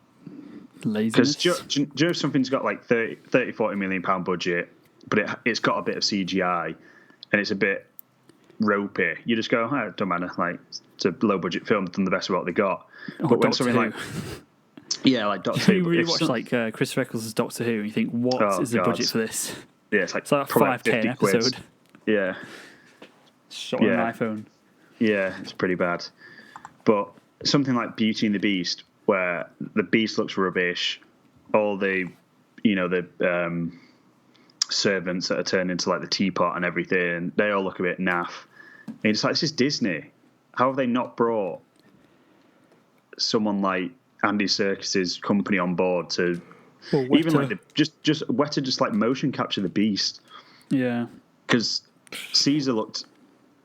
C: Laziness.
B: Because if something's got like 30 40 million pound budget, but it's got a bit of CGI and it's a bit ropey, you just go, oh, it don't matter. Like, it's a low budget film, done the best of what they got. But when something like like Doctor Who.
C: You really watch like Chris Eccles's Doctor Who and you think, what is the budget for this?
B: Yeah, it's like
C: a 5K episode.
B: Yeah.
C: Shot on an iPhone.
B: Yeah, it's pretty bad. But something like Beauty and the Beast, where the beast looks rubbish, all the servants that are turned into like the teapot and everything, they all look a bit naff. And you're just like, this is Disney. How have they not brought someone like Andy Serkis's company on board to even like just Weta just like motion capture the beast?
C: Yeah,
B: because Caesar looked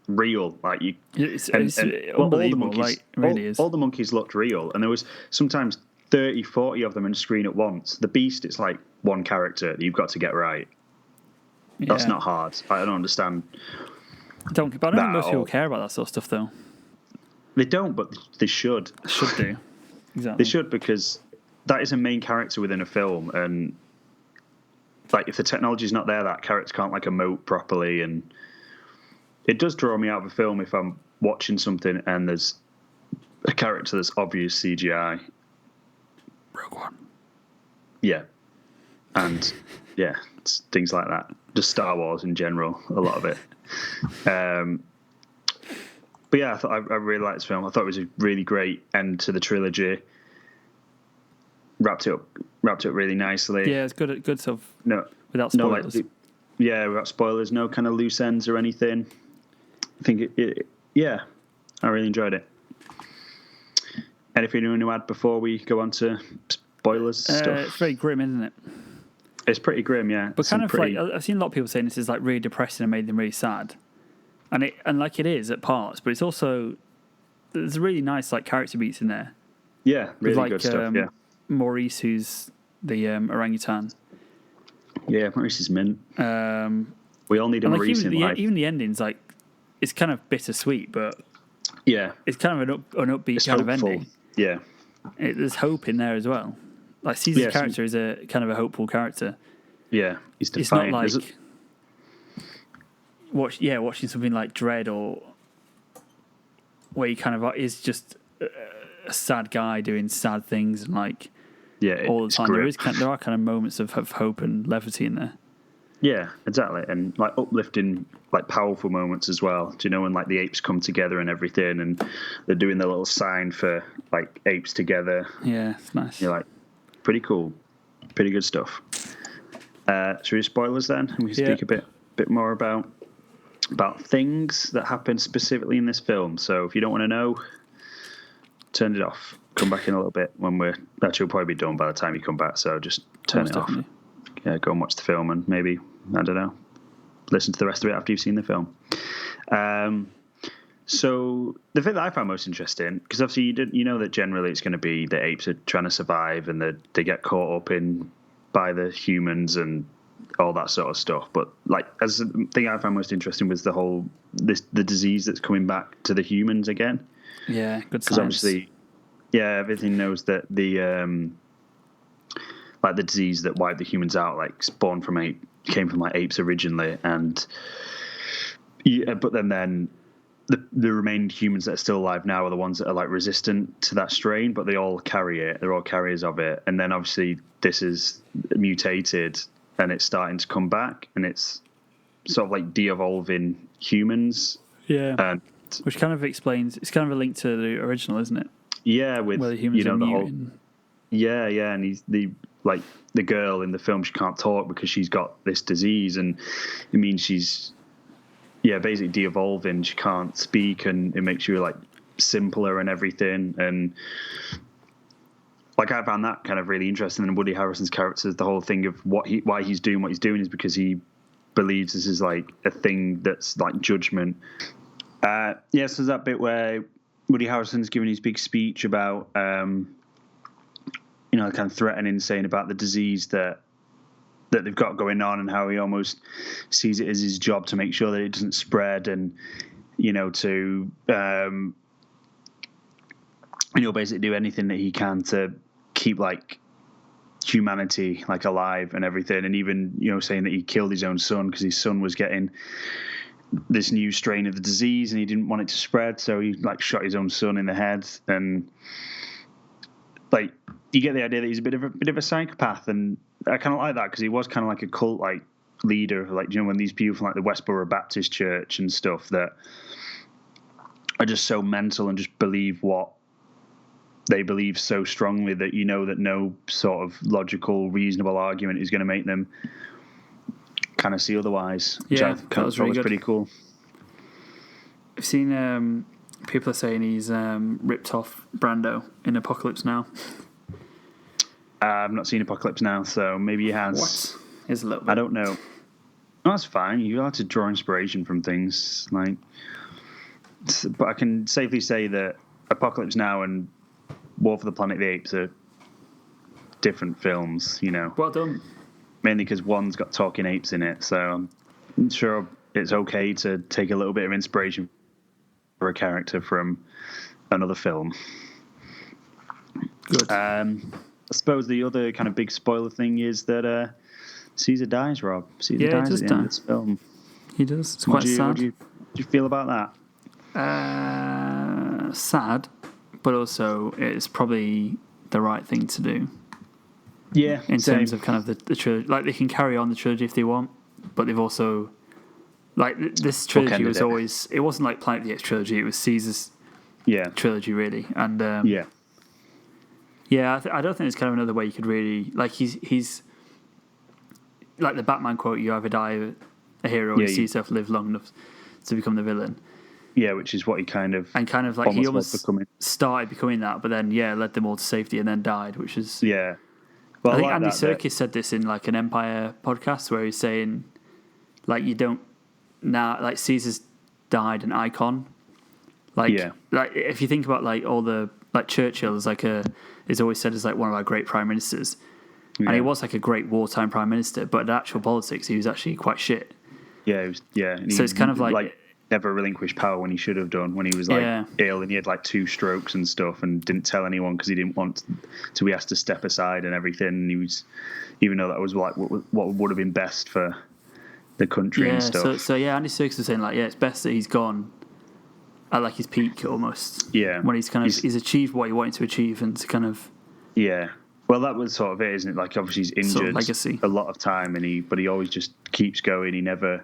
B: real, like you.
C: It's unbelievable.
B: All the monkeys looked real, and there was sometimes 30, 40 of them on screen at once. The beast, it's like one character that you've got to get right. Yeah. That's not hard. I don't understand.
C: I don't think most people care about that sort of stuff, though.
B: They don't, but they should.
C: Should do. Exactly.
B: They should, because that is a main character within a film, and like if the technology's not there, that character can't like emote properly, and it does draw me out of a film if I'm watching something and there's a character that's obvious CGI.
C: Rogue One.
B: Yeah. And yeah, it's things like that. Just Star Wars in general, a lot of it. But yeah, I really liked this film. I thought it was a really great end to the trilogy. Wrapped it up really nicely.
C: Yeah, it's good stuff.
B: No,
C: without spoilers.
B: Without spoilers. No kind of loose ends or anything. I think I really enjoyed it. Anything you want to add before we go on to spoilers stuff?
C: It's very grim, isn't it?
B: It's pretty grim, yeah.
C: But kind of like I've seen a lot of people saying this is like really depressing and made them really sad, and like it is at parts, but it's also there's really nice like character beats in there.
B: Yeah, really good stuff. Yeah,
C: Maurice, who's the orangutan.
B: Yeah, Maurice is mint. We all need a Maurice in life.
C: Even the ending's like it's kind of bittersweet, but
B: yeah,
C: it's kind of an upbeat kind of ending.
B: Yeah,
C: there's hope in there as well. Like Caesar's character is a kind of a hopeful character.
B: Yeah, he's defiant.
C: It's not like watching something like Dread or where he kind of is just a sad guy doing sad things and like all the time. There are kind of moments of hope and levity in there.
B: Yeah, exactly, and like uplifting, like powerful moments as well. Do you know when like the apes come together and everything, and they're doing the little sign for like apes together?
C: Yeah, it's nice.
B: You're like, pretty cool, pretty good stuff. Should we do spoilers then? We can speak a bit more about things that happen specifically in this film. So if you don't want to know, turn it off. Come back in a little bit when we're actually we'll probably be done by the time you come back. So just turn it off. Yeah, go and watch the film and maybe, I don't know, listen to the rest of it after you've seen the film. So the thing that I found most interesting, because obviously you know that generally it's going to be the apes are trying to survive and they get caught up in by the humans and all that sort of stuff. But like, as the thing I found most interesting was the disease that's coming back to the humans again.
C: Yeah, good science.
B: Because obviously, everything knows that the like the disease that wiped the humans out, like spawned from came from like apes originally, and but then the remaining humans that are still alive now are the ones that are like resistant to that strain, but they all carry it. They're all carriers of it, and then obviously this is mutated and it's starting to come back, and it's sort of like de-evolving humans.
C: Yeah,
B: and
C: which kind of explains. It's kind of a link to the original, isn't it?
B: Yeah, with
C: where the humans are
B: the
C: muting.
B: whole. Yeah, and he's the girl in the film. She can't talk because she's got this disease, and it means she's basically de-evolving. She can't speak, and it makes you like simpler and everything. And like I found that kind of really interesting. And Woody Harrelson's character, the whole thing of why he's doing what he's doing is because he believes this is like a thing that's like judgment. So there's that bit where Woody Harrelson's giving his big speech about kind of threatening, saying about the disease that they've got going on, and how he almost sees it as his job to make sure that it doesn't spread, and to basically do anything that he can to keep like humanity like alive and everything, and even saying that he killed his own son because his son was getting this new strain of the disease and he didn't want it to spread, so he like shot his own son in the head. And like you get the idea that he's a bit of a psychopath, and I kind of like that because he was kind of like a cult like leader, like when these people from like the Westboro Baptist Church and stuff that are just so mental and just believe what they believe so strongly that that no sort of logical, reasonable argument is going to make them kind of see otherwise. Which I
C: that was really good.
B: Pretty cool.
C: I've seen people are saying he's ripped off Brando in Apocalypse Now.
B: I've not seen Apocalypse Now, so maybe he has.
C: What? Is a little bit.
B: I don't know. No, that's fine. You have to draw inspiration from things, like. But I can safely say that Apocalypse Now and War for the Planet of the Apes are different films.
C: Well done.
B: Mainly because one's got talking apes in it, so I'm sure it's okay to take a little bit of inspiration for a character from another film.
C: Good.
B: I suppose the other kind of big spoiler thing is that Caesar dies, Rob. Caesar dies at the end of this film.
C: He does. It's quite sad.
B: What do you feel about
C: that? Sad, but also it's probably the right thing to do.
B: Yeah,
C: in terms of kind of the trilogy. Like, they can carry on the trilogy if they want, but they've also... Like, this trilogy was always... It wasn't like Planet of the Apes trilogy, it was Caesar's trilogy, really. And, I don't think there's kind of another way you could really... Like, he's... Like the Batman quote, you either die a hero or you see yourself live long enough to become the villain.
B: Yeah, which is what he kind of...
C: And kind of like, he almost started becoming that, but then, led them all to safety and then died, which is...
B: Yeah. Well,
C: I think Andy Serkis said this in like an Empire podcast where he's saying, like, you don't now, like, Caesar's died an icon. Like if you think about like all the like Churchill is like is always said as like one of our great prime ministers, and he was like a great wartime prime minister, but in actual politics he was actually quite shit. Yeah,
B: he was, And
C: so it's kind of like
B: never relinquished power when he should have done, when he was like ill and he had like 2 strokes and stuff and didn't tell anyone because he didn't want to be asked to step aside and everything. And he was, even though that was like what would have been best for the country and stuff.
C: So Andy Serkis was saying like, it's best that he's gone at like his peak almost.
B: Yeah.
C: When he's kind of he's achieved what he wanted to achieve and to kind of
B: Well, that was sort of it, isn't it? Like, obviously, he's injured
C: Sort of legacy.
B: a lot of time, but he always just keeps going. He never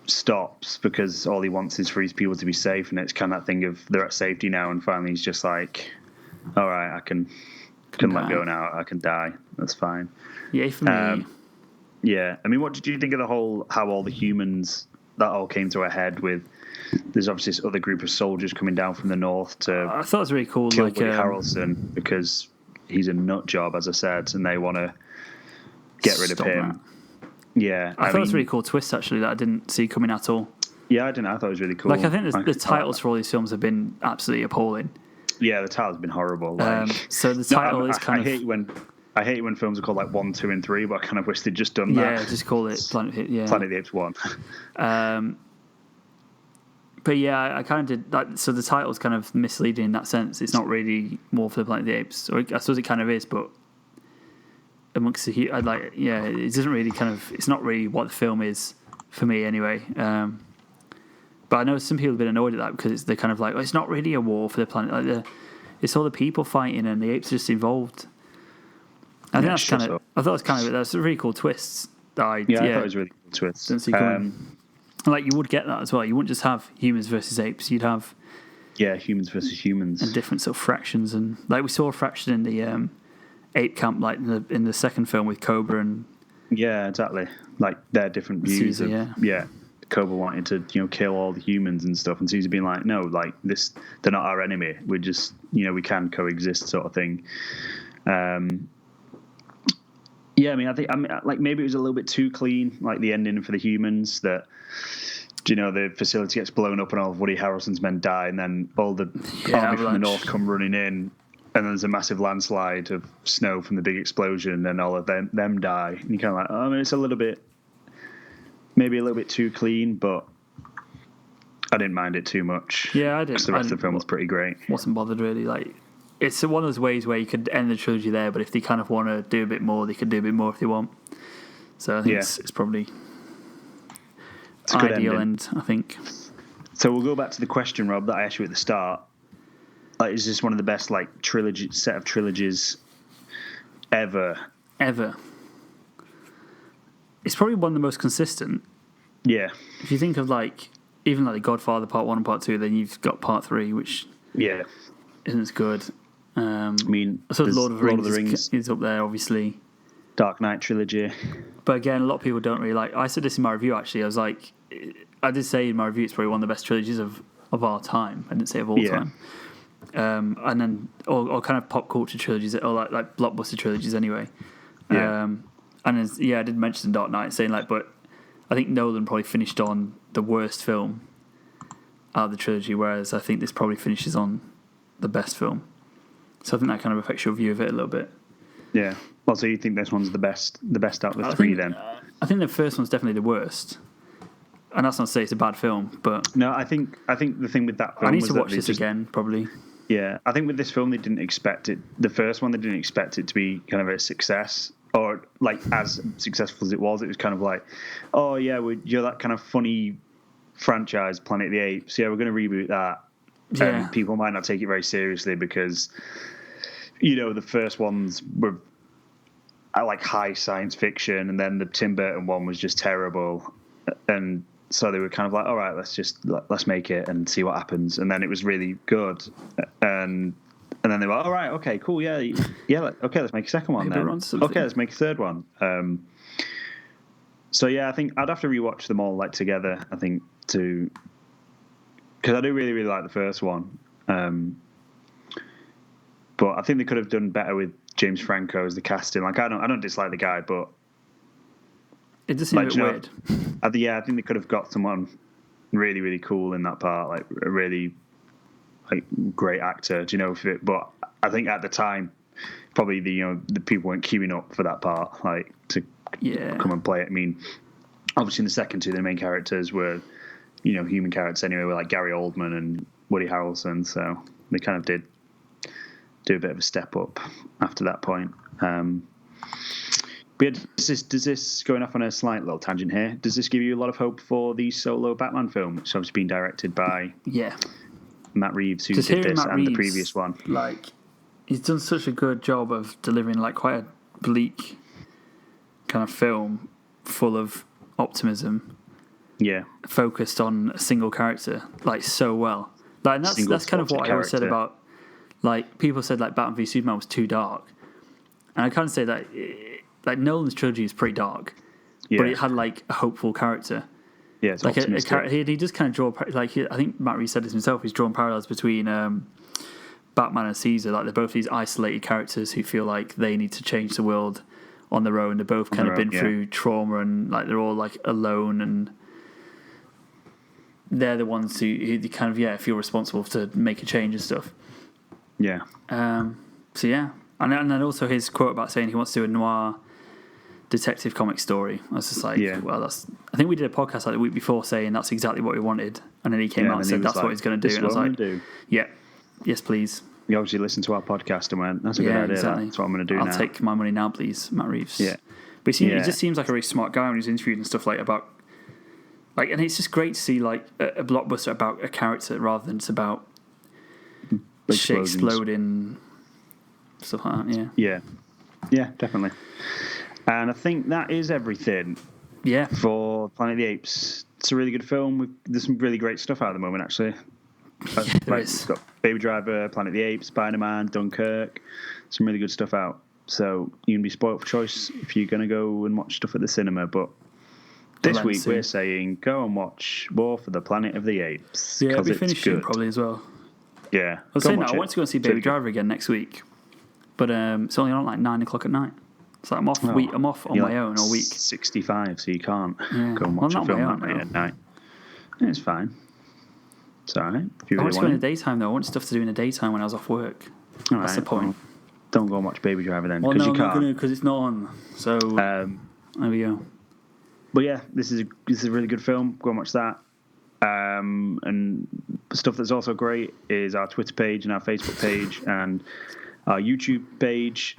B: stops because all he wants is for his people to be safe, and it's kind of that thing of they're at safety now, and finally he's just like, all right, I can let go now. I can die. That's fine.
C: Yeah, for me.
B: Yeah, I mean, what did you think of how all the humans that all came to a head with? There's obviously this other group of soldiers coming down from the north to
C: I thought it was really cool.
B: kill
C: Like
B: Woody Harrelson because he's a nut job, as I said, and they want to get rid of him.
C: That.
B: Yeah,
C: I thought it was a really cool twist actually that I didn't see coming at all.
B: Yeah, I don't know. I thought it was really cool.
C: Like I think the titles for all these films have been absolutely appalling.
B: Yeah, the title's been horrible.
C: So the title is kind of.
B: I hate when films are called like 1, 2, and 3, but I kind of wish they'd just done that.
C: Yeah, just call it Planet
B: of the Apes 1.
C: But yeah, I kind of did that. So the title's kind of misleading in that sense. It's not really more for the Planet of the Apes. Or I suppose it kind of is, but amongst the it doesn't really it's not really what the film is for me anyway. But I know some people have been annoyed at that because they're kind of like, it's not really a war for the planet. Like it's all the people fighting and the apes are just involved. I think that's I thought it was kind of that's a really cool twist. I thought it was a really cool twist. Didn't see coming. Like you would get that as well. You wouldn't just have humans versus apes. You'd have
B: humans versus humans
C: and different sort of fractions. And like we saw a fraction in the ape camp, like in the second film with Cobra and
B: exactly. Like their different views
C: Caesar,
B: of Cobra wanted to kill all the humans and stuff, and Caesar being like, no, like this, they're not our enemy. We're just we can coexist, sort of thing. I mean, like maybe it was a little bit too clean, like the ending for the humans that, the facility gets blown up and all of Woody Harrelson's men die, and then all the army from the north come running in, and then there's a massive landslide of snow from the big explosion, and all of them die. And you're kind of like, I mean, it's maybe a little bit too clean, but I didn't mind it too much.
C: Yeah, I didn't.
B: Because the rest of the film was pretty great.
C: Wasn't bothered really, like. It's one of those ways where you could end the trilogy there, but if they kind of want to do a bit more, they could do a bit more if they want. So I think it's probably
B: a good
C: ideal
B: ending.
C: end, I think.
B: So we'll go back to the question, Rob, that I asked you at the start. Like, is this one of the best set of trilogies ever?
C: Ever. It's probably one of the most consistent.
B: Yeah.
C: If you think of even The Godfather Part 1 and Part 2, then you've got Part 3, which isn't as good. I mean, Lord of the Rings is up there, obviously.
B: Dark Knight trilogy.
C: But again, a lot of people don't really like. I said this in my review, actually. I was like, I did say in my review it's probably one of the best trilogies of our time. I didn't say of all time. And then, or kind of pop culture trilogies, or like blockbuster trilogies anyway.
B: Yeah.
C: I did mention Dark Knight, saying but I think Nolan probably finished on the worst film out of the trilogy, whereas I think this probably finishes on the best film. So I think that kind of affects your view of it a little bit. Yeah.
B: Well, so you think this one's the best out of the three then?
C: I think the first one's definitely the worst. And that's not to say it's a bad film, but
B: no, I think the thing with that film,
C: I need to watch this again, probably.
B: Yeah, I think with this film they didn't expect it. The first one, they didn't expect it to be kind of a success, or as successful as it was. It was kind of like, oh yeah, you're that kind of funny franchise, Planet of the Apes. Yeah, we're going to reboot that.
C: Yeah.
B: And people might not take it very seriously because, the first ones were high science fiction, and then the Tim Burton one was just terrible, and so they were kind of like, all right, let's make it and see what happens. And then it was really good, and then they were, all right, okay, cool, yeah, okay, let's make a second one then. Okay, let's make a third one. So yeah, I think I'd have to rewatch them all together. I think because I do really, really like the first one. But I think they could have done better with James Franco as the casting. I don't dislike the guy, but
C: it does seem a bit weird.
B: I think they could have got someone really, really cool in that part, a really great actor. But I think at the time, probably the people weren't queuing up for that part, to come and play it. I mean, obviously in the second two, the main characters were, human characters anyway, were Gary Oldman and Woody Harrelson. So they kind of did do a bit of a step up after that point. But does this, going off on a slight little tangent here, does this give you a lot of hope for the solo Batman film, which obviously been directed by Matt Reeves, who did this and the previous one?
C: he's done such a good job of delivering like quite a bleak kind of film full of optimism, focused on a single character like so well. Like, and that's kind of what I always said about, like, people said like Batman v Superman was too dark, and I kind of say that like Nolan's trilogy is pretty dark, but it had like a hopeful character.
B: Yeah, it's
C: like
B: optimistic.
C: He just kind of draw like I think Matt Reeves said this himself. He's drawn parallels between Batman and Caesar. Like, they're both these isolated characters who feel like they need to change the world on their own. They're both kind of been through trauma, and like they're all like alone, and they're the ones who kind of feel responsible to make a change and stuff.
B: Yeah.
C: So yeah, and then also his quote about saying he wants to do a noir detective comic story. I was just like, well, that's. I think we did a podcast like the week before saying that's exactly what we wanted, and then he came out and said that's what he's going to do, and I was like, yeah, yes, please.
B: You obviously listened to our podcast and went, that's a good idea.
C: Exactly.
B: That's what I'm going to do now.
C: I'll take my money now, please, Matt Reeves.
B: Yeah.
C: But he just seems like a really smart guy when he's interviewed and stuff like about. Like, and it's just great to see like a blockbuster about a character rather than it's about shit exploding, stuff like that.
B: Yeah, definitely. And I think that is everything.
C: Yeah.
B: For Planet of the Apes, it's a really good film. There's some really great stuff out at the moment, actually.
C: There is.
B: It's got Baby Driver, Planet of the Apes, Spider-Man, Dunkirk. Some really good stuff out. So you can be spoiled for choice if you're going to go and watch stuff at the cinema. But this week we're saying go and watch War for the Planet of the Apes.
C: Yeah, I'll be finishing probably as well.
B: Yeah.
C: I was saying that I want to go and see Baby Driver again next week, but it's only on like 9 o'clock at night. So I'm off. I'm off on my own all week.
B: 65, so you can't go and watch a film that late at night. Yeah, it's fine. It's all right.
C: I want to go in the daytime though. I want stuff to do in the daytime when I was off work. That's the point.
B: Well, don't go and watch Baby Driver then.
C: Well, no,
B: you
C: I'm
B: can't.
C: not going to because it's not on. So there we go.
B: But yeah, this is a really good film. Go and watch that. And stuff that's also great is our Twitter page and our Facebook page and our YouTube page.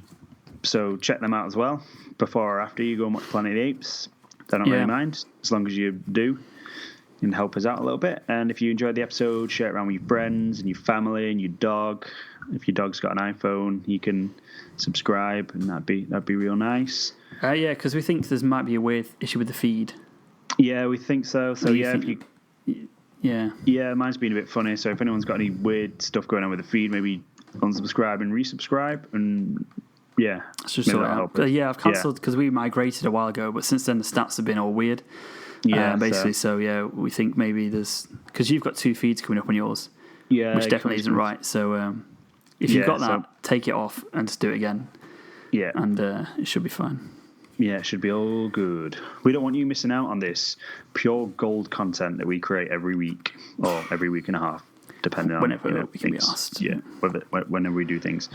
B: So check them out as well. Before or after you go and watch Planet of the Apes. I don't really mind, as long as you do. And help us out a little bit. And if you enjoyed the episode, share it around with your friends and your family and your dog. If your dog's got an iPhone, you can subscribe, and that'd be real nice.
C: Yeah, because we think there might be a weird issue with the feed.
B: Yeah, we think so. So mine's been a bit funny. So if anyone's got any weird stuff going on with the feed, maybe unsubscribe and resubscribe, and
C: it's just sort out. I've cancelled because we migrated a while ago, but since then the stats have been all weird. Basically. So we think maybe there's because you've got 2 feeds coming up on yours, which definitely isn't right. So if you've got that, take it off and just do it again. Yeah, and it should be fine.
B: Yeah, it should be all good. We don't want you missing out on this pure gold content that we create every week or every week and a half, depending on
C: whenever we can be asked.
B: Yeah, whenever we do things.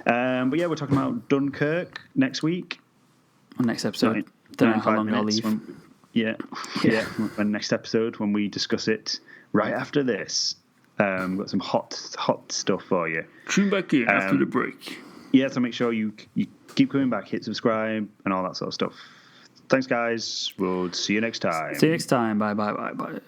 B: But yeah, we're talking about Dunkirk next week.
C: On next episode. Don't know how long I'll leave.
B: When next episode, when we discuss it right after this. We've got some hot stuff for you.
C: Tune back in after the break.
B: Yeah, so make sure you keep coming back, hit subscribe, and all that sort of stuff. Thanks, guys. We'll see you next time.
C: See you next time. Bye.